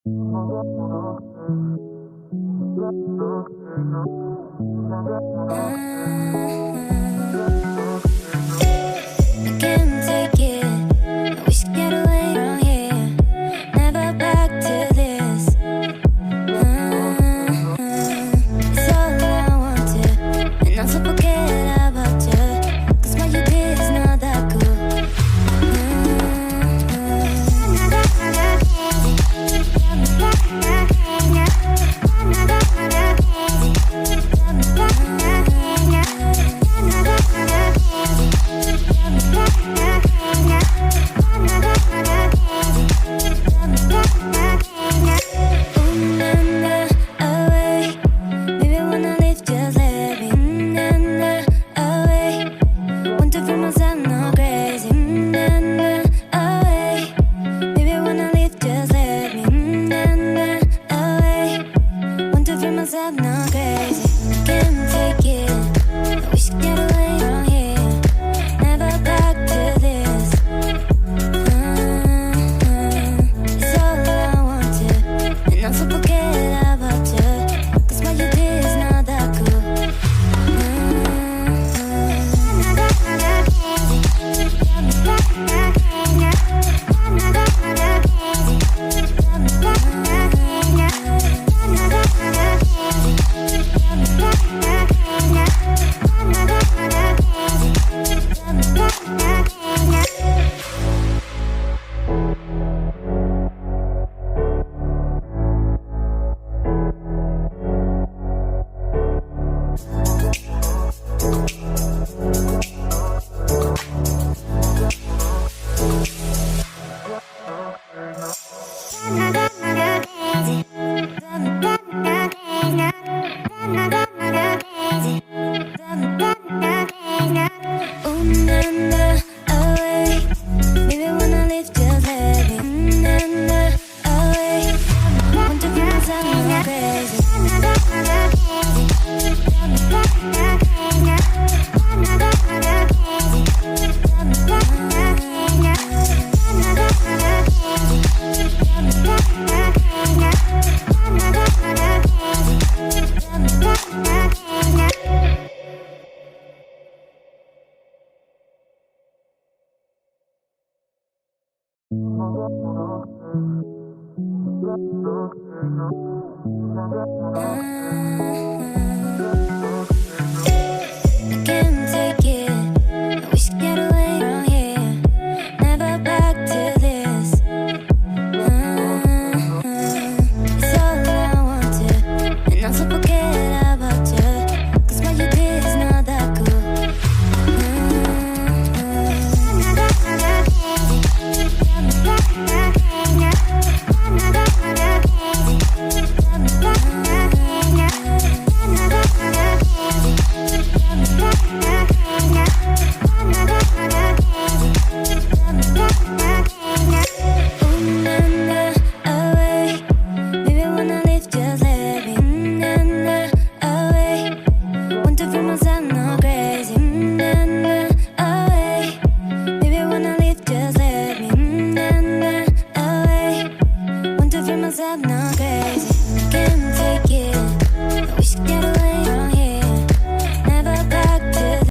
Can't take it. I wish to get away from here. Never back to this. It's all I wanted, and also forget about you. 'Cause what you did is not that cool. Away. Maybe when I leave, just let me away. Want to feel myself not crazy. Away. Maybe when I leave, just let me away. Want to feel myself not crazy. Can't take it. I wish to get away from here. Never back to this. It's all I wanted, and also forget about you. 'Cause what you did is not that cool. Away. Maybe when I leave, just let me away. Want to feel myself not crazy. I can't take it. I wish to get away from here. Never back to this. It's all I wanted, and also forget about you. 'Cause what you did is not that cool.